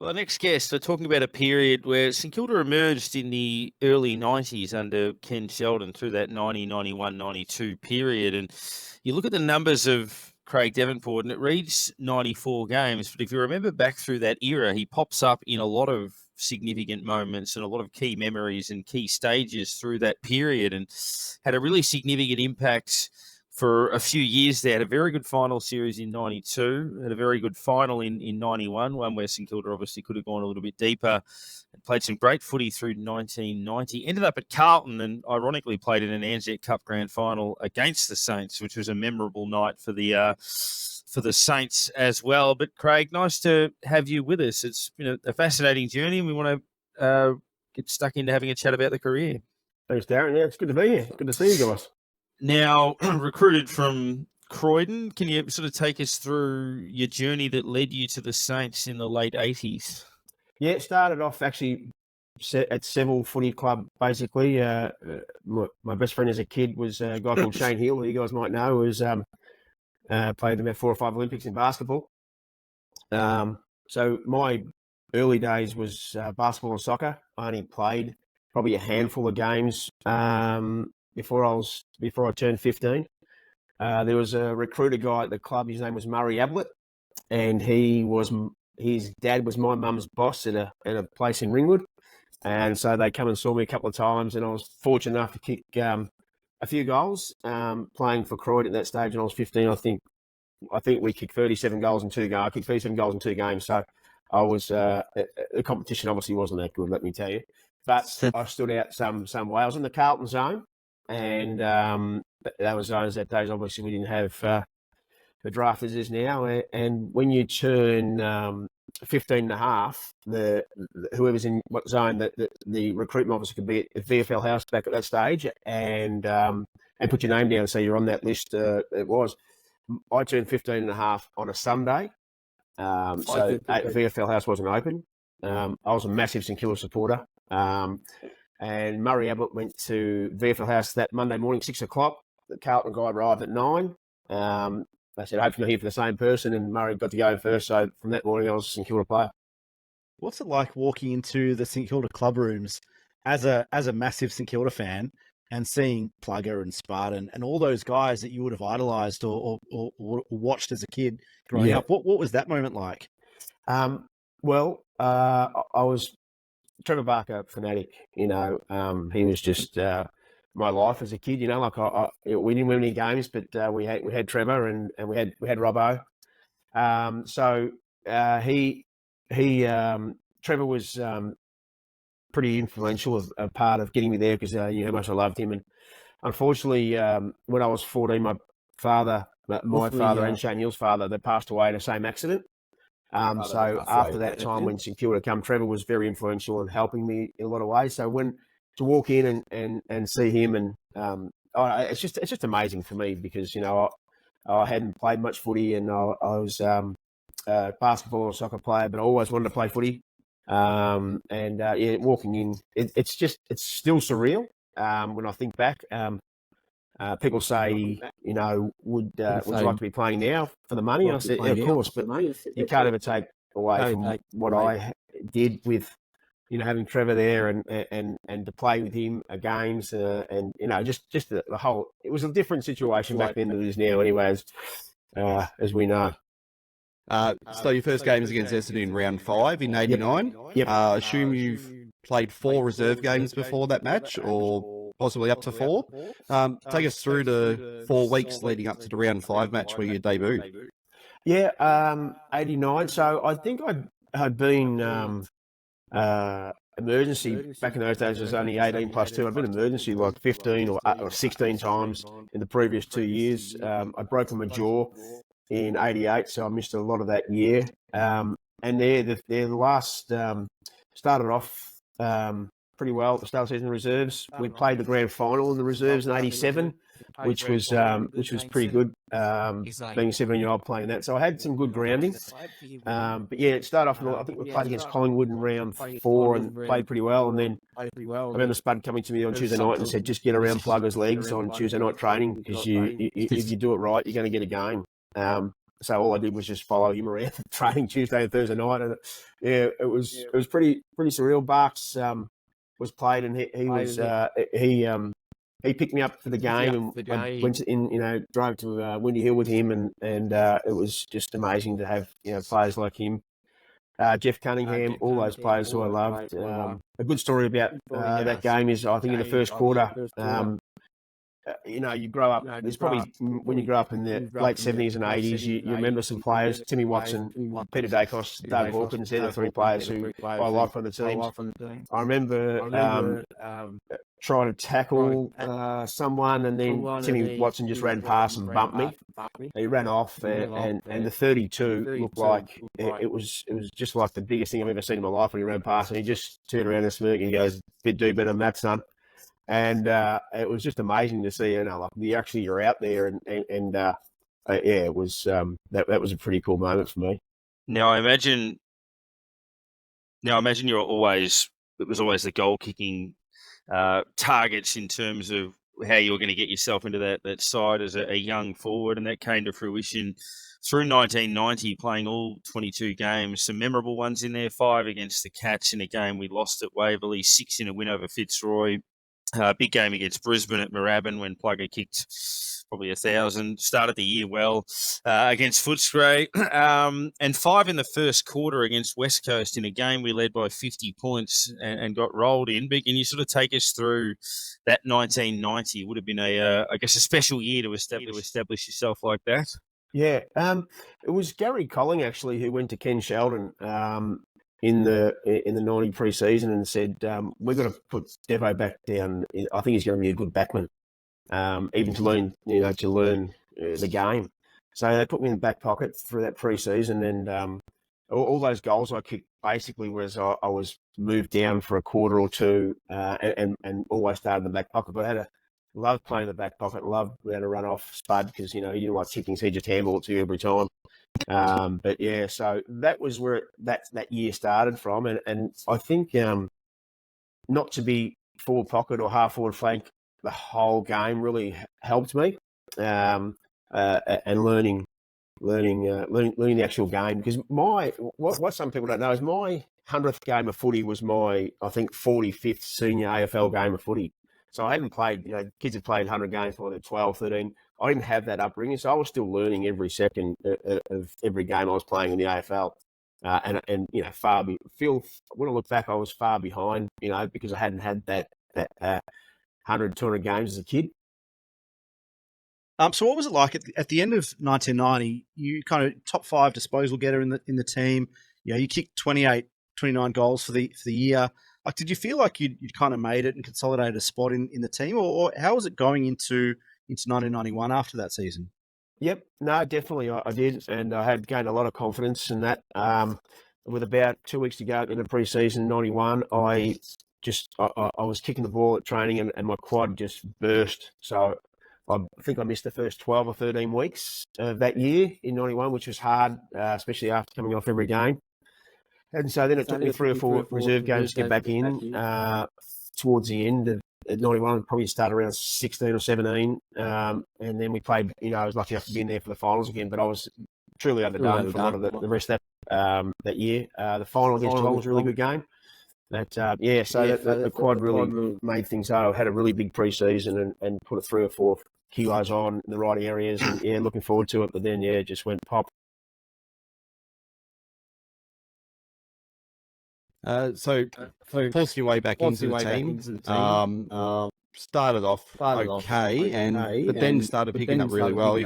Well, our next guest, we're talking about a period where St Kilda emerged in the early 90s under Ken Sheldon through that 90, 91, 92 period. And you look at the numbers of Craig Devonport and it reads 94 games. But if you remember back through that era, he pops up in a lot of significant moments and a lot of key memories and key stages through that period and had a really significant impact for a few years there. Had a very good final series in 92, had a very good final in 91, one where St Kilda obviously could have gone a little bit deeper, and played some great footy through 1990. Ended up at Carlton and ironically played in an ANZ Cup grand final against the Saints, which was a memorable night for the Saints as well. But Craig, nice to have you with us. It's been a fascinating journey and we want to get stuck into having a chat about the career. Thanks, Darren. Yeah, it's good to be here. Good to see you guys. Now, recruited from Croydon, can you sort of take us through your journey that led you to the Saints in the late 80s? Yeah, it started off actually at Seville Footy Club, basically. My best friend as a kid was a guy called Shane Hill, who you guys might know, who's played about 4 or 5 Olympics in basketball. So my early days was basketball and soccer. I only played probably a handful of games before I turned 15. There was a recruiter guy at the club. His name was Murray Ablett, and his dad was my mum's boss at a place in Ringwood. And so they come and saw me a couple of times, and I was fortunate enough to kick a few goals playing for Croydon at that stage. When I was 15, I think we kicked 37 goals in 2 games. I kicked 37 goals in 2 games. So I was the competition obviously wasn't that good, let me tell you. But I stood out some way. I was in the Carlton zone. And that was zones that days. Obviously, we didn't have the draft as is now. And when you turn 15 and a half, whoever's in what zone, the recruitment officer could be at VFL House back at that stage and put your name down and say you're on that list. I turned 15 and a half on a Sunday. So VFL House wasn't open. I was a massive St Kilda supporter. And Murray Ablett went to VFL House that Monday morning, 6 o'clock. The Carlton guy arrived at 9. They said, hopefully not here for the same person. And Murray got to go first. So from that morning, I was a St Kilda player. What's it like walking into the St Kilda club rooms as a massive St Kilda fan and seeing Plugger and Spartan and all those guys that you would have idolised or watched as a kid growing up? What was that moment like? I was Trevor Barker fanatic, he was just my life as a kid, like we didn't win any games, but we had Trevor and we had Robbo. Trevor was pretty influential a part of getting me there because you know how much I loved him. And unfortunately, when I was 14, my father and Shane Hill's father, they passed away in the same accident. So after that time when St Kilda come, Trevor was very influential in helping me in a lot of ways. So when to walk in and see him and it's just amazing for me because I hadn't played much footy and I was a basketball or soccer player, but I always wanted to play footy. Walking in, it's still surreal when I think back. People say, would you like to be playing now for the money? And I said, yeah, of course, but you can't ever take away from what I did with, having Trevor there and to play with him at games and just the whole. It was a different situation back then than it is now, anyways, as we know. So your first game is against Essendon in round 5 in '89. Yep. Assume you've played 4 reserve games before that match, or possibly up to 4. Take us through the 4 weeks leading up to the round 5 match where you debuted. Yeah, 89. So I think I had been emergency back in those days. It was only 18 plus 2. I've been emergency like 15 or 16 times in the previous 2 years. I broke my jaw in 88, so I missed a lot of that year. And the last started off pretty well at the start of the season reserves. We played the grand final in the reserves in 87, which was pretty good, being a 17-year-old playing that. So I had some good grounding. But yeah, it started off, I think we played against Collingwood in round 4 and played pretty well. And then I remember Spud coming to me on Tuesday night and said, just get around Plugger's legs on Tuesday night training because if you do it right, you're going to get a game. So all I did was just follow him around training Tuesday and Thursday night, and it was pretty surreal. Barks was played, and he picked me up for the game, and I went drove to Windy Hill with him, and it was just amazing to have players like him. Jeff Cunningham, all those players who I loved. A good story about that game is, I think, in the first quarter, you grow up. There's probably, when you grow up in the late 70s and 80s, you remember some players: Timmy Watson, Peter Dacos, Doug Hawkins. They're the three players who I like on the team. I remember trying to tackle someone, and then Timmy Watson just ran past and bumped me. He ran off, and the 32 looked like it was just like the biggest thing I've ever seen in my life when he ran past, and he just turned around and smirked and goes, "Do better than that, son." And it was just amazing to see, like you're out there, and it was that was a pretty cool moment for me. Now I imagine it was always the goal kicking targets in terms of how you were going to get yourself into that side as a young forward, and that came to fruition through 1990, playing all 22 games. Some memorable ones in there: 5 against the Cats in a game we lost at Waverley, 6 in a win over Fitzroy. Big game against Brisbane at Moorabbin when Plugger kicked probably 1,000. Started the year well against Footscray. And 5 in the first quarter against West Coast in a game we led by 50 points and got rolled in. But can you sort of take us through that 1990? It would have been a special year to establish yourself like that. Yeah. It was Gary Colling, actually, who went to Ken Sheldon in the 90 pre-season and said, we're going to put Devo back down. I think he's going to be a good backman, even to learn the game. So they put me in the back pocket through that pre-season, and all those goals I kicked basically was I was moved down for a quarter or two, and always started in the back pocket. But I loved playing in the back pocket, loved being able to run off Spud, because he didn't like kicking, so he just handball it to you every time. But yeah, so that was where that year started from, and I think not to be forward pocket or half forward flank the whole game really helped me, and learning the actual game, because what some people don't know is my 100th game of footy was my, I think, 45th senior AFL game of footy. So I hadn't played, kids had played 100 games when they were 12, 13. I didn't have that upbringing, so I was still learning every second of every game I was playing in the AFL. And when I look back, I was far behind, because I hadn't had that 100, 200 games as a kid. So what was it like at the end of 1990? You kind of top 5 disposal getter in the team. You kicked 29 goals for the year. Like, did you feel like you'd kind of made it and consolidated a spot in the team, or how was it going into 1991 after that season? Yep, no, definitely I did, and I had gained a lot of confidence in that. With about 2 weeks to go in the pre-season 91, I was kicking the ball at training, and my quad just burst. So I think I missed the first 12 or 13 weeks of that year in 91, which was hard, especially after coming off every game. And so then it took me 3 or 4 reserve games to get back in towards the end of 91, probably started around 16 or 17. And then we played, I was lucky enough to be in there for the finals again, but I was truly underdone for a lot of the rest of that year. The final against Geelong was a really good game. The quad really made things hard. I had a really big pre-season and put 3 or 4 kilos on in the right areas, and looking forward to it. But then, it just went pop. So forcing your way back into the team, started off okay, but then started picking up really well.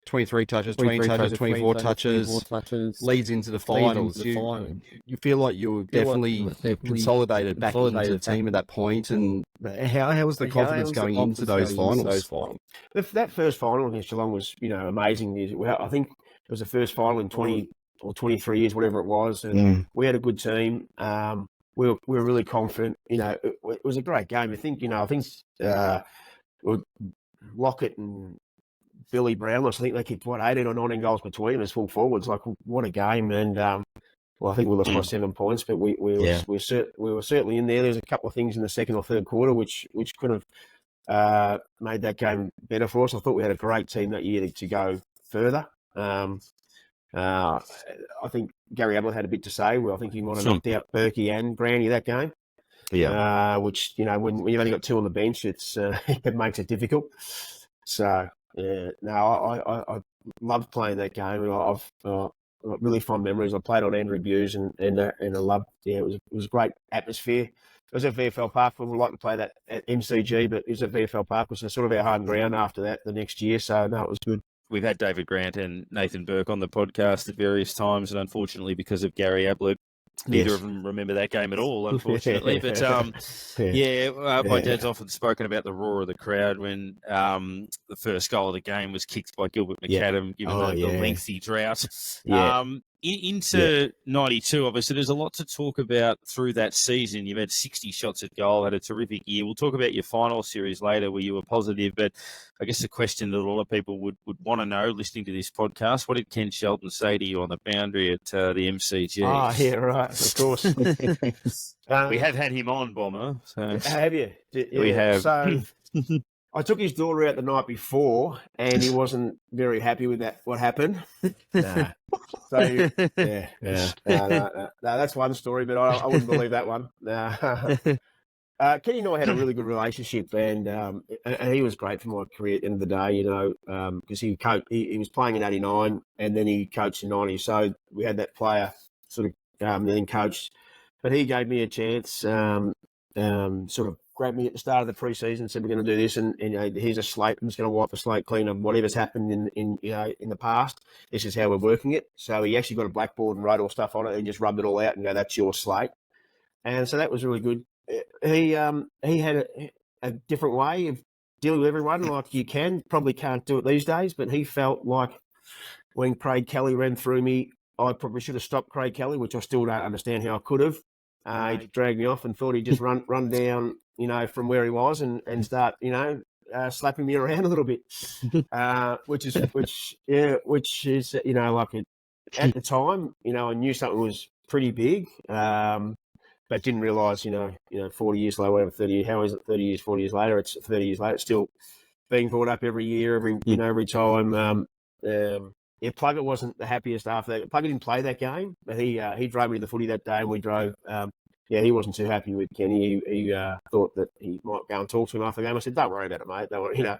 23 touches, 20 touches, 24 touches, leads into the finals. You feel like you were definitely consolidated back into the team at that point. And how was the confidence going into those finals? That first final against Geelong was, amazing. I think it was the first final in 20 or 23 years, whatever it was. And we had a good team. We were really confident. It was a great game. I think Lockett and Billy Brownless, I think they kicked 18 or 19 goals between us, full forwards. Like, what a game. And I think we lost by 7 points, but we were certainly in there. There's a couple of things in the second or third quarter which could have made that game better for us. I thought we had a great team that year to go further. I think Gary Ablett had a bit to say. Well, I think he might have knocked out Berkey and Granny that game. Yeah. Which, when you've only got two on the bench, it makes it difficult. So, I loved playing that game. I've got really fond memories. I played on Andrew Buse and I loved, it was a great atmosphere. It was at VFL Park. We would like to play that at MCG, but it was at VFL Park. It was sort of our home ground after that the next year. So, no, it was good. We've had David Grant and Nathan Burke on the podcast at various times, and unfortunately, because of Gary Ablett, neither of them remember that game at all, unfortunately. But, my dad's often spoken about the roar of the crowd when the first goal of the game was kicked by Gilbert McAdam, given the lengthy drought. Into 92, obviously, there's a lot to talk about through that season. You've had 60 shots at goal, had a terrific year. We'll talk about your final series later where you were positive, but I guess the question that a lot of people would want to know listening to this podcast, what did Ken Sheldon say to you on the boundary at the MCG? Oh, yeah, right, of course. We have had him on, Bomber. So. Have you? Yeah. We have. So I took his daughter out the night before, and he wasn't very happy with what happened. No. So, no, that's one story, but I wouldn't believe that one. Kenny and I had a really good relationship, and he was great for my career at the end of the day, because he was playing in 89, and then he coached in 90. So we had that player sort of then coached. But he gave me a chance, sort of grabbed me at the start of the pre-season, said, we're going to do this, and here's a slate. I'm just going to wipe the slate clean of whatever's happened in the past. This is how we're working it. So he actually got a blackboard and wrote all stuff on it and just rubbed it all out and go, that's your slate. And so that was really good. He had a different way of dealing with everyone, like you probably can't do it these days, but he felt like when Craig Kelly ran through me, I probably should have stopped Craig Kelly, which I still don't understand how I could have. He dragged me off and thought he'd just run down, from where he was and start, slapping me around a little bit, which is, like at the time, I knew something was pretty big, but didn't realise, 40 years later, whatever, 30 years, how is it 30 years, 40 years later? It's 30 years later, it's still being brought up every year, every time. Pluggered wasn't the happiest after that. Pluggered didn't play that game, but he drove me to the footy that day, and we drove. He wasn't too happy with Kenny. He thought that he might go and talk to him after the game. I said, "Don't worry about it, mate. Don't worry,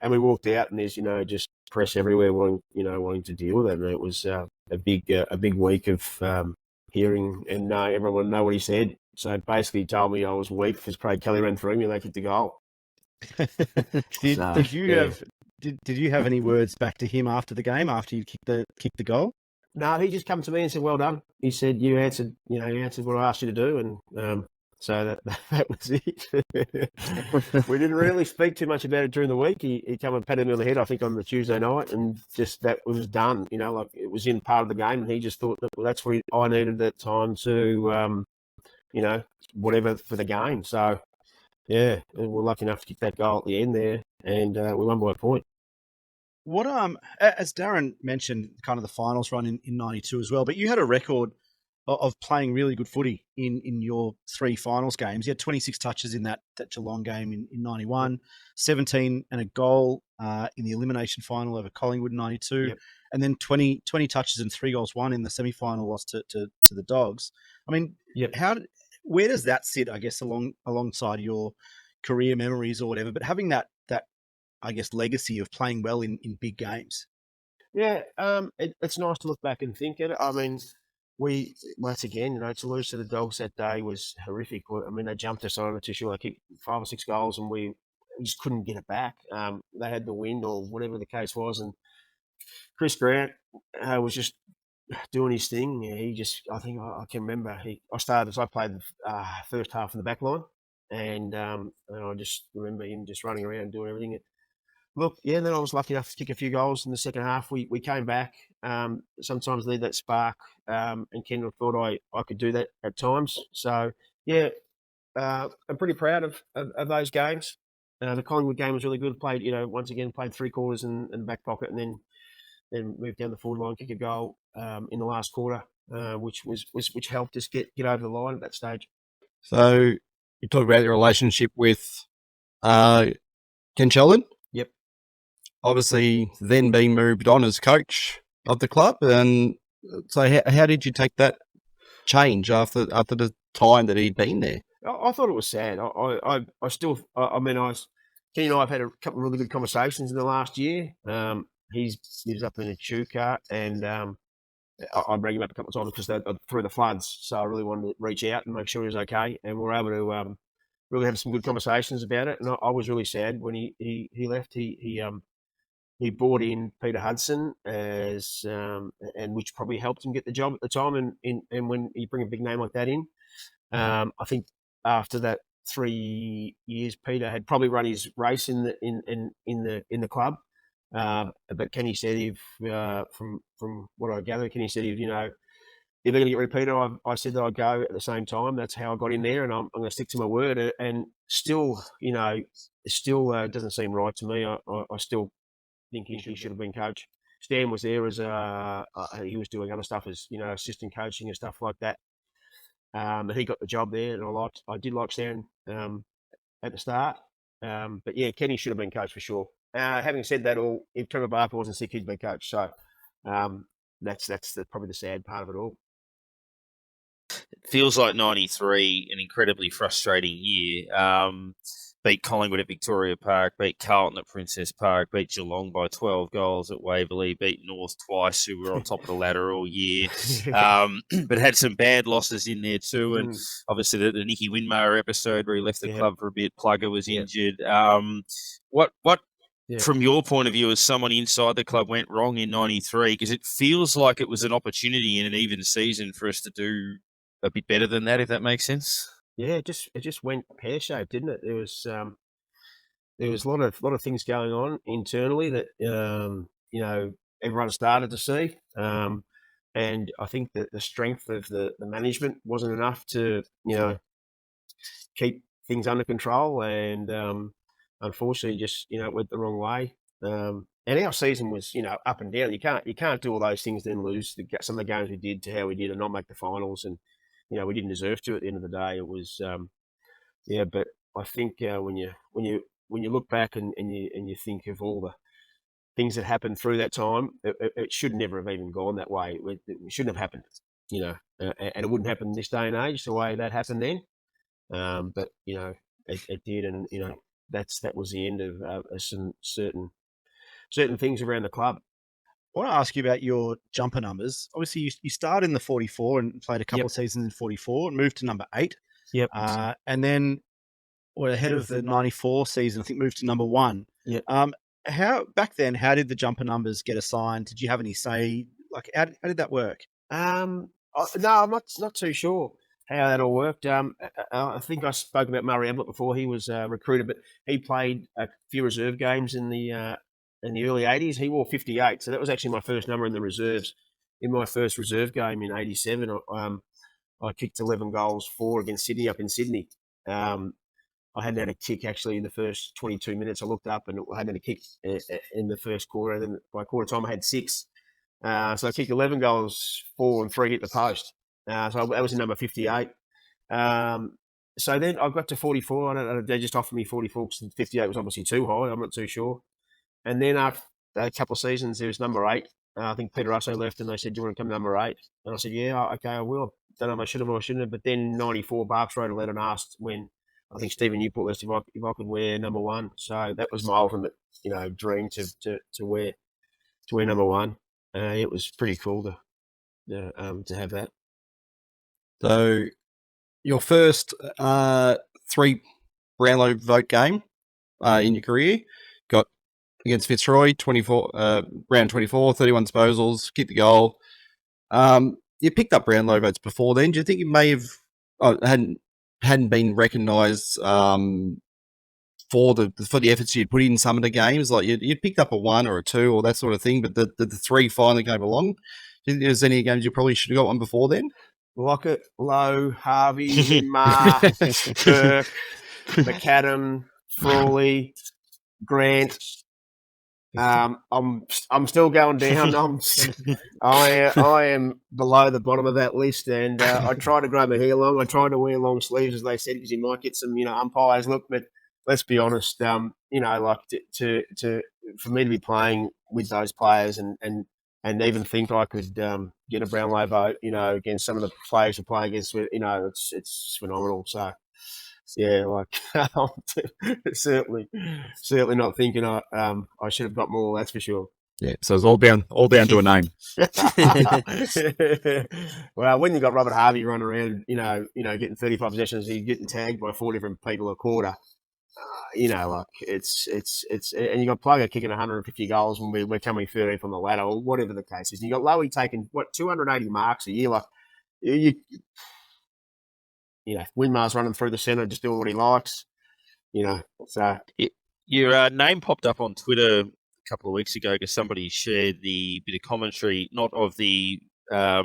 And we walked out, and there's just press everywhere, wanting to deal with it. And it was a big week of hearing and everyone know what he said. So basically, he told me I was weak because Craig Kelly ran through me and they kicked the goal. Did you have any words back to him after the game, after you kicked the goal? No, he just come to me and said, "Well done." He said, "You answered what I asked you to do," and so that was it. We didn't really speak too much about it during the week. He come and patted me on the head, I think, on the Tuesday night, and just that was done. Like it was in part of the game, and he just thought that that's what I needed at that time to, whatever for the game. So, yeah, we're lucky enough to kick that goal at the end there, and we won by a point. What as Darren mentioned, kind of the finals run in 92 as well, but you had a record of playing really good footy in your three finals games. You had 26 touches in that Geelong game in 91, 17 and a goal in the elimination final over Collingwood in 92, yep. And then 20 touches and 3 goals won in the semi-final loss to the Dogs. I mean, yep. Where does that sit, I guess, alongside your career memories or whatever, but having that I guess, legacy of playing well in big games? Yeah, it's nice to look back and think at it. I mean, once again, to lose to the Dogs that day was horrific. I mean, they jumped us on a tissue. They kicked 5 or 6 goals, and we just couldn't get it back. They had the wind or whatever the case was, and Chris Grant was just doing his thing. I think I can remember. I played the first half in the back line, and I just remember him just running around doing everything. Look, yeah, then I was lucky enough to kick a few goals in the second half. We came back. Sometimes need that spark, and Ken thought I could do that at times. So, yeah, I'm pretty proud of those games. The Collingwood game was really good. Played 3 quarters in back pocket, and then moved down the forward line, kick a goal in the last quarter, which helped us get over the line at that stage. So you talk about your relationship with Ken Sheldon. Yep. Obviously, then being moved on as coach, of the club. And so how did you take that change after the time that he'd been there? I thought it was sad. I still, Kenny and I have had a couple of really good conversations in the last year. He lives up in Echuca, and I rang him up a couple of times because through the floods. So I really wanted to reach out and make sure he was okay. And we were able to really have some good conversations about it. And I was really sad when he left. He brought in Peter Hudson as and which probably helped him get the job at the time. And when you bring a big name like that in, I think after that 3 years, Peter had probably run his race in the club. But Kenny said, if from what I gather, Kenny said, if they're going to get rid of Peter, I said that I'd go at the same time. That's how I got in there, and I'm going to stick to my word. And still, it still doesn't seem right to me. I still think he should have been coach. Stan was there as he was doing other stuff as assistant coaching and stuff like that. And he got the job there, and I did like Stan at the start. But yeah, Kenny should have been coach for sure. Having said that, if Trevor Barker wasn't sick, he'd been coach. So that's probably the sad part of it all. It feels like 93, an incredibly frustrating year. Beat Collingwood at Victoria Park, beat Carlton at Princess Park, beat Geelong by 12 goals at Waverley, beat North twice, who were on top of the ladder all year, but had some bad losses in there too. And obviously the Nicky Winmar episode where he left the club for a bit, Plugger was injured. What from your point of view, as someone inside the club, went wrong in 93? Because it feels like it was an opportunity in an even season for us to do a bit better than that, if that makes sense. Yeah, it just went pear-shaped, didn't it? There was a lot of things going on internally that everyone started to see, and I think that the strength of the management wasn't enough to keep things under control, and unfortunately, just it went the wrong way. And our season was up and down. You can't do all those things then lose some of the games we did to how we did and not make the finals, and we didn't deserve to at the end of the day. It was, but I think when you look back and you think of all the things that happened through that time, it should never have even gone that way. It shouldn't have happened, and it wouldn't happen this day and age the way that happened then. But it did, and that was the end of some certain things around the club. I want to ask you about your jumper numbers. Obviously, you started in the 44 and played a couple of seasons in 44 and moved to number 8. Yep. And then ahead of the 94 season, I think moved to number 1. Yep. How did the jumper numbers get assigned? Did you have any say? Like, how did that work? No, I'm not too sure how that all worked. I think I spoke about Murray Ablett before. He was recruited, but he played a few reserve games in the early 80s. He wore 58, so that was actually my first number in the reserves. In my first reserve game in 87, I kicked 11 goals, 4 against Sydney up in Sydney. I hadn't had a kick actually in the first 22 minutes. I looked up and I hadn't had a kick in the first quarter. Then by quarter time, I had 6. So I kicked 11 goals, 4 and 3 hit the post. So that was in number 58. So then I got to 44. They just offered me 44 because 58 was obviously too high. I'm not too sure. And then after a couple of seasons, there was number 8. I think Peter Russo left and they said, do you want to come number 8? And I said, yeah, okay, I will. Don't know if I should have or I shouldn't have. But then 94, Barks wrote a letter and asked when I think Stephen Newport asked if I could wear number 1. So that was my ultimate, dream to wear number 1. It was pretty cool to have that. So your first 3 Brownlow vote game in your career got against Fitzroy, 24 round 24, 31 disposals, kicked the goal. You picked up Brownlow votes before then. Do you think you may have hadn't been recognised for the efforts you'd put in some of the games? Like you'd picked up a 1 or a 2 or that sort of thing, but the 3 finally came along. Do you think there's any games you probably should have got one before then? Lockett, Lowe, Harvey, Marr, Kirk, McAdam, Frawley, Grant. I'm still going down. I am below the bottom of that list, and I try to grow my hair long. I try to wear long sleeves, as they said, because you might get some umpires look. But let's be honest, like to for me to be playing with those players and and even think I could get a Brownlow vote, against some of the players who play against, it's phenomenal. So, yeah, like certainly not thinking I should have got more. That's for sure. Yeah, so it's all down to a name. Well, when you got Robert Harvey running around, getting 35 possessions, he's getting tagged by 4 different people a quarter. Like it's and you got Plugger kicking 150 goals when we're coming 13th on the ladder, or whatever the case is. And you got Lowy taking 280 marks a year. Like Winmar's running through the centre, just doing what he likes. So your name popped up on Twitter a couple of weeks ago because somebody shared the bit of commentary, not of the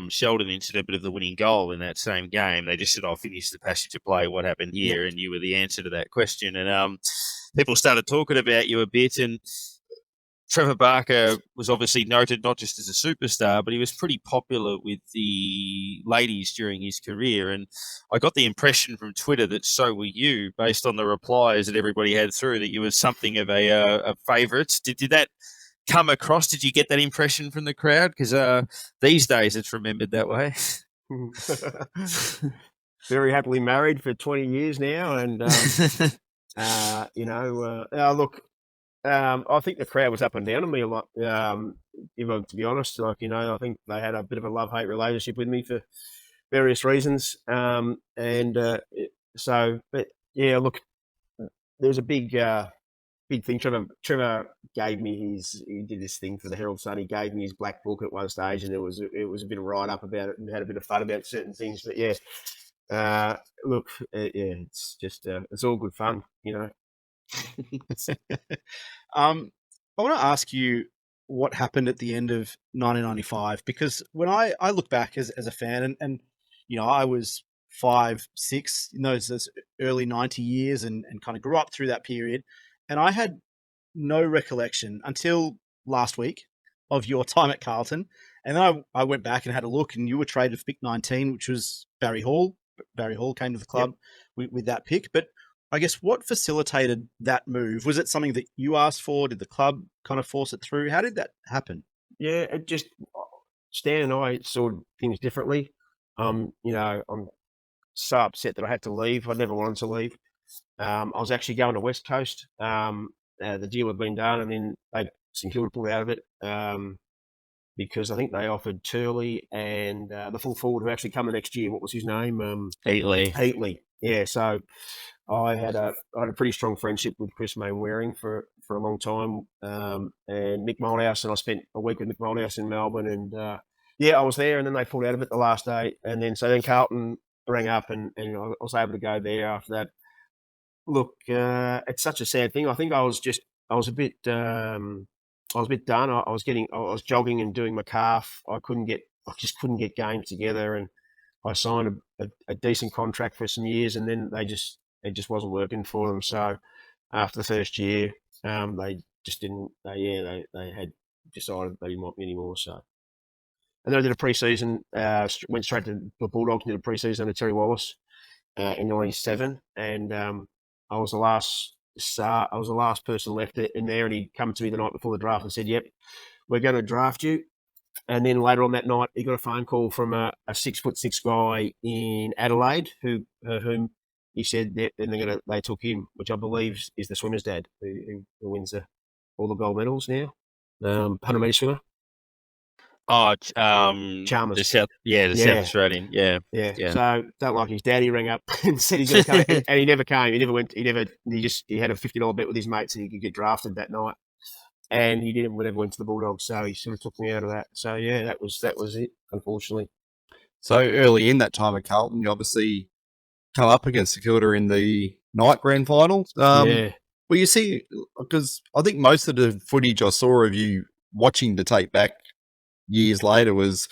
Sheldon incident, but of the winning goal in that same game. They just said, "I'll finish the passenger play. What happened here?" And you were the answer to that question. And people started talking about you a bit. And Trevor Barker was obviously noted not just as a superstar, but he was pretty popular with the ladies during his career. And I got the impression from Twitter that so were you, based on the replies that everybody had through, that you were something of a favourite. Did that come across? Did you get that impression from the crowd? Because these days it's remembered that way. Very happily married for 20 years now, and look, I think the crowd was up and down on me a lot. To be honest, I think they had a bit of a love-hate relationship with me for various reasons, but yeah, look, there was a big thing. Trevor gave me he did this thing for the Herald Sun. He gave me his black book at one stage, and it was a bit of write up about it and had a bit of fun about certain things. But yeah, it's just it's all good fun, I want to ask you what happened at the end of 1995, because when I look back as a fan, and I was 5, 6 in those early 90 years and kind of grew up through that period, and I had no recollection until last week of your time at Carlton. And then I went back and had a look, and you were traded for pick 19, which was Barry Hall. Barry Hall came to the club with that pick. But I guess what facilitated that move? Was it something that you asked for? Did the club kind of force it through? How did that happen? Yeah, it just, Stan and I saw things differently. I'm so upset that I had to leave. I never wanted to leave. I was actually going to West Coast. The deal had been done, and then St Kilda pulled out of it because I think they offered Turley and the full forward who actually come the next year. What was his name? Heatley. Yeah, so I had a pretty strong friendship with Chris Mainwaring for a long time, and Mick Moldhouse, and I spent a week with Mick Moldhouse in Melbourne, and I was there, and then they pulled out of it the last day, and then Carlton rang up, and I was able to go there after that. Look, it's such a sad thing. I think I was a bit done. I was jogging and doing my calf. I just couldn't get games together, and I signed a decent contract for some years, and then it just wasn't working for them. So after the first year, they just didn't. They had decided they didn't want me anymore. So, and then I did a pre-season. Went straight to the Bulldogs and did a pre-season under Terry Wallace in '97, and I was the last person left in there, and he come to me the night before the draft and said, "Yep, we're going to draft you." And then later on that night, he got a phone call from a 6'6" guy in Adelaide whom he said that they took him, which I believe is the swimmer's dad who wins all the gold medals now, 100 metre swimmer. Oh, Chalmers. the South Australian. Yeah. So don't like his dad. He rang up and said he's going to come, and he never came. He never went. He had a $50 bet with his mates and he could get drafted that night. And he never went to the Bulldogs, so he sort of took me out of that. So yeah, that was it, unfortunately. So early in that time at Carlton, you obviously come up against St Kilda in the night grand final. Well, you see, because I think most of the footage I saw of you watching the tape back years later was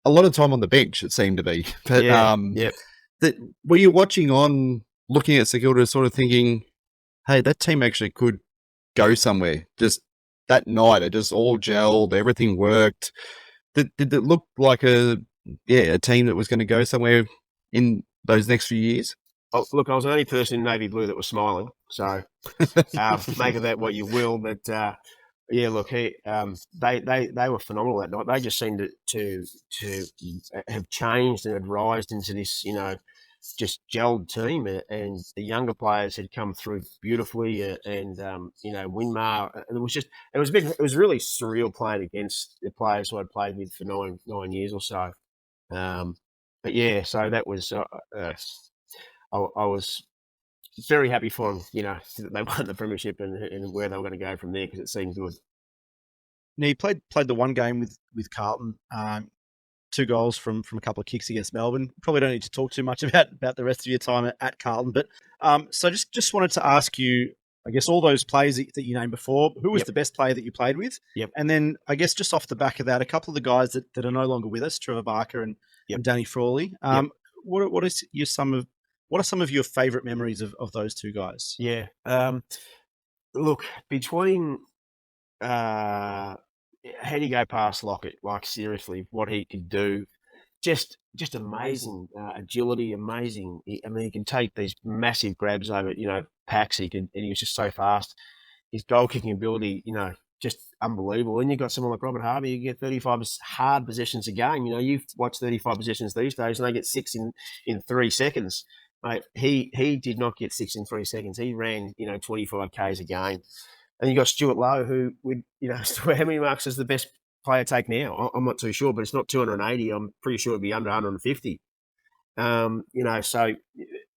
a lot of time on the bench, it seemed to be. But were you watching on, looking at St Kilda, sort of thinking, hey, that team actually could go somewhere? Just that night, it just all gelled, everything worked. Did it look like a team that was going to go somewhere in those next few years? Oh, look, I was the only person in navy blue that was smiling, so make of that what you will. But Yeah, look, they were phenomenal that night. They just seemed to have changed and had rised into this, just gelled team, and the younger players had come through beautifully, and Winmar. It was really surreal playing against the players who I'd played with for nine years or so. But yeah, so that was I was very happy for them, that they won the premiership and where they were going to go from there, because it seemed good. Now, you played the one game with Carlton, 2 goals from a couple of kicks against Melbourne. Probably don't need to talk too much about the rest of your time at Carlton, but so just wanted to ask you, I guess, all those players that you named before, who was the best player that you played with? Yep. And then I guess just off the back of that, a couple of the guys that are no longer with us, Trevor Barker and Danny Frawley. What are some of your favourite memories of those 2 guys? Yeah. Look, between how do you go past Lockett? Like, seriously, what he could do, just amazing agility, amazing. He can take these massive grabs over, packs. And he was just so fast. His goal kicking ability, just unbelievable. And you've got someone like Robert Harvey, you get 35 hard possessions a game. You watch 35 possessions these days, and they get 6 in 3 seconds. Mate, he did not get 6 in 3 seconds. He ran, 25 Ks a game. And you got Stuart Lowe, who would, how many marks does the best player take now? I'm not too sure, but it's not 280. I'm pretty sure it'd be under 150. So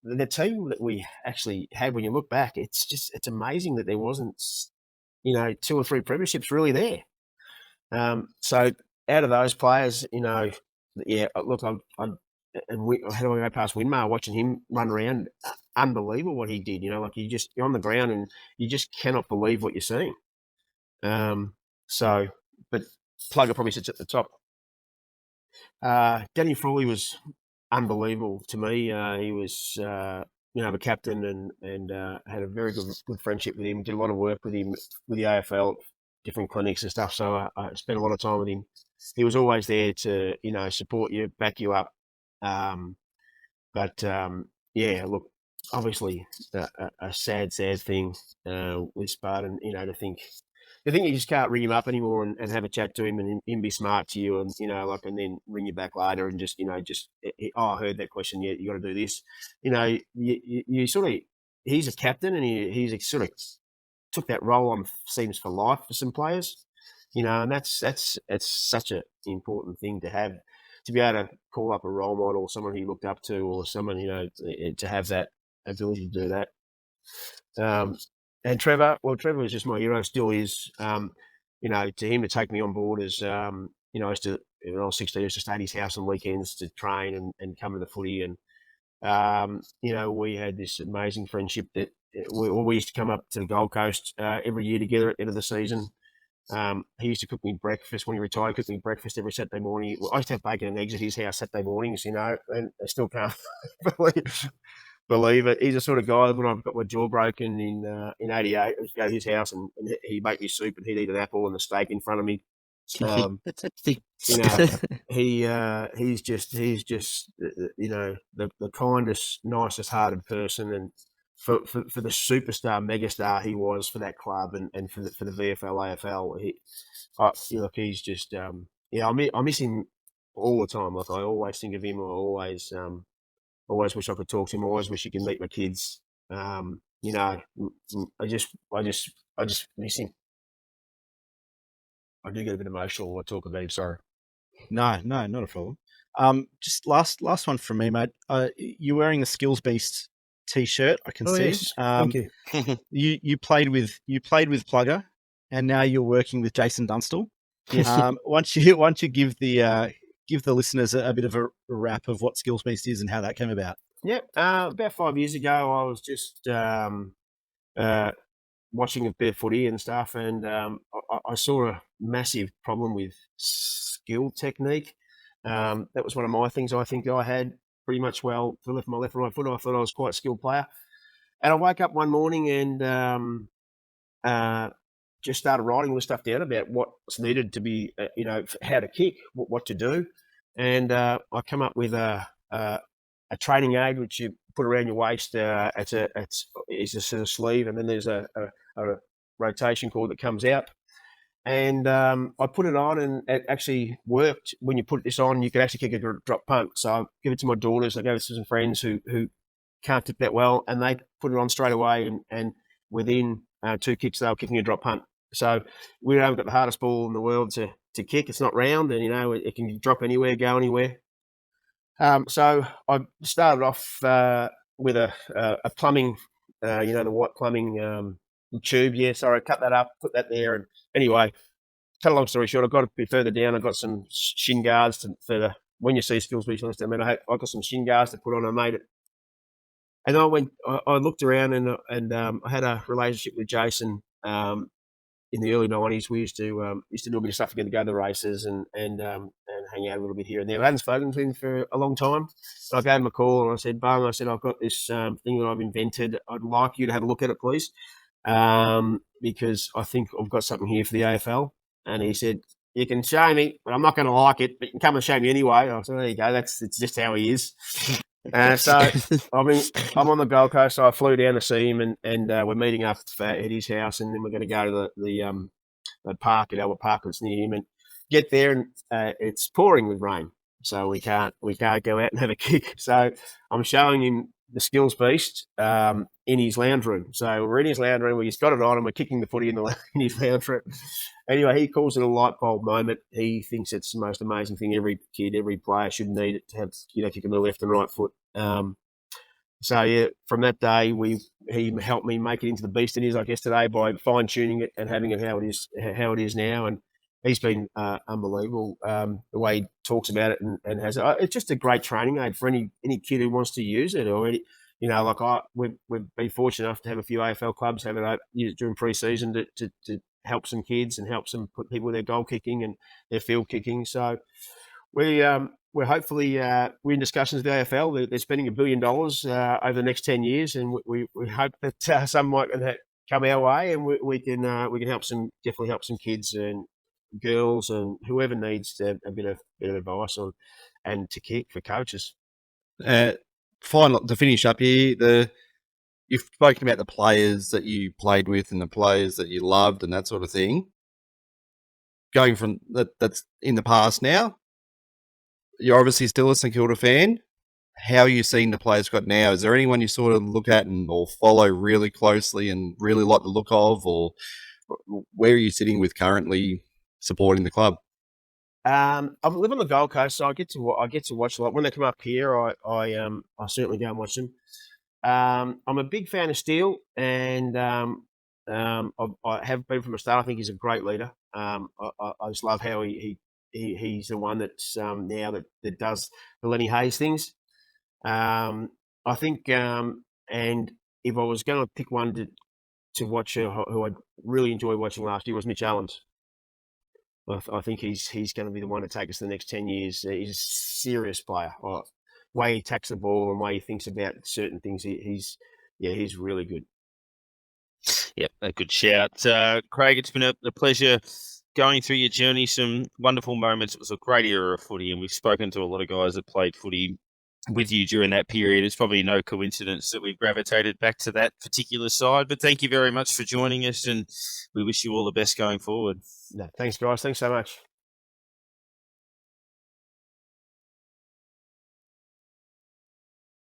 the team that we actually had, when you look back, it's amazing that there wasn't, 2 or 3 premierships really there. So out of those players, look, how do I go past Winmar, watching him run around? Unbelievable what he did. You're on the ground and you just cannot believe what you're seeing. But Plugger probably sits at the top. Danny Frawley was unbelievable to me. He was, the captain, and had a very good friendship with him. Did a lot of work with him with the AFL, different clinics and stuff. So I spent a lot of time with him. He was always there to, support you, back you up. Look, obviously a sad thing with Spartan, to think you just can't ring him up anymore and have a chat to him and him be smart to you, and and then ring you back later and just I heard that question, you got to do this, you sort of, he's a captain, and he's sort of took that role on, seems, for life for some players, and that's such an important thing to have, to be able to call up a role model, someone he looked up to, or someone, to have that ability to do that. And Trevor was just my hero, still is. To him to take me on board as, I used to, when I was 16, I used to stay at his house on weekends to train and come to the footy. And, we had this amazing friendship that we used to come up to the Gold Coast every year together at the end of the season. He used to cook me breakfast when he retired. Cooked me breakfast every Saturday morning. I used to have bacon and eggs at his house Saturday mornings, and I still can't believe it. He's the sort of guy, when I've got my jaw broken in '88, I used to go to his house and he'd make me soup, and he'd eat an apple and a steak in front of me. He's just the kindest, nicest hearted person, and for the superstar, megastar he was for that club and for the VFL, AFL, he's just I miss him all the time. Like, I always think of him. I always wish I could talk to him. I always wish he could meet my kids. I just miss him. I do get a bit emotional when I talk about him. Sorry. No, not a problem. Just last one from me, mate. You're wearing the Skills Beast T-shirt, I can see. Yes. Thank you. You played with Plugger, and now you're working with Jason Dunstall. Yes. Once you give the listeners a bit of a wrap of what Skills Beast is and how that came about. Yep. About 5 years ago, I was just watching a bit of footy and stuff, and I saw a massive problem with skill technique. That was one of my things I think I had pretty much well for my left and right foot. I thought I was quite a skilled player. And I woke up one morning and just started writing all this stuff down about what's needed to be, how to kick, what to do. And I come up with a training aid which you put around your waist. It's a sort of sleeve, and then there's a rotation cord that comes out. And I put it on, and it actually worked. When you put this on, you could actually kick a drop punt. So I give it to my daughters. I gave it to some friends who can't tip that well, and they put it on straight away. And within 2 kicks, they were kicking a drop punt. So we haven't got the hardest ball in the world to kick. It's not round, and it can drop anywhere, go anywhere. So I started off with a plumbing, the white plumbing tube. Yeah, so I cut that up, put that there, and anyway, cut a long story short, I got a bit further down. I got some shin guards when you see skills specialist. I mean, I got some shin guards to put on. I made it, and I looked around, and I had a relationship with Jason. In the early 90s, we used to do a bit of stuff together, go to the races and hang out a little bit here and there. I hadn't spoken to him for a long time. So I gave him a call and I said, Bung, I've got this thing that I've invented. I'd like you to have a look at it, please, because I think I've got something here for the AFL. And he said, you can show me, but I'm not going to like it, but you can come and show me anyway. I said, there you go. It's just how he is. So I'm on the Gold Coast, so I flew down to see him, and we're meeting up at his house, and then we're going to go to the park at Albert Park that's near him, and get there, and it's pouring with rain, so we can't go out and have a kick. So I'm showing him the skills beast in his lounge room. So we're in his lounge room, he's got it on, and we're kicking the footy in his lounge room. Anyway, he calls it a light bulb moment. He thinks it's the most amazing thing every kid, every player should need it to have, kicking the left and right foot. So yeah, from that day, he helped me make it into the beast it is, I guess, today by fine tuning it and having it how it is now. And he's been unbelievable the way he talks about it and has it. It's just a great training aid for any kid who wants to use it. Or we've been fortunate enough to have a few AFL clubs have it used during pre-season to help some kids and help some people with their goal kicking and their field kicking. So we're hopefully we're in discussions with the AFL. They're spending $1 billion over the next 10 years, and we hope that some might come our way, and we can definitely help some kids and girls and whoever needs a bit of advice on and to kick for coaches. Final to finish up here, you've spoken about the players that you played with and the players that you loved and that sort of thing. Going from that's in the past now. You're obviously still a St Kilda fan. How are you seeing the players got now? Is there anyone you sort of look at or follow really closely and really like the look of, or where are you sitting with currently supporting the club? I live on the Gold Coast, so I get to watch a lot. When they come up here, I certainly go and watch them. I'm a big fan of Steele, and I have been from the start. I think he's a great leader. I just love how he's the one that's now that does the Lenny Hayes things. I think, and if I was going to pick one to watch who I really enjoyed watching last year was Mitch Allens. I think he's going to be the one to take us the next 10 years. He's a serious player. Way he attacks the ball and way he thinks about certain things, he's really good. Yep, a good shout. Craig, it's been a pleasure going through your journey, some wonderful moments. It was a great era of footy, and we've spoken to a lot of guys that played footy with you during that period. It's probably no coincidence that we've gravitated back to that particular side, but thank you very much for joining us, and we wish you all the best going forward. No, thanks, guys. Thanks so much.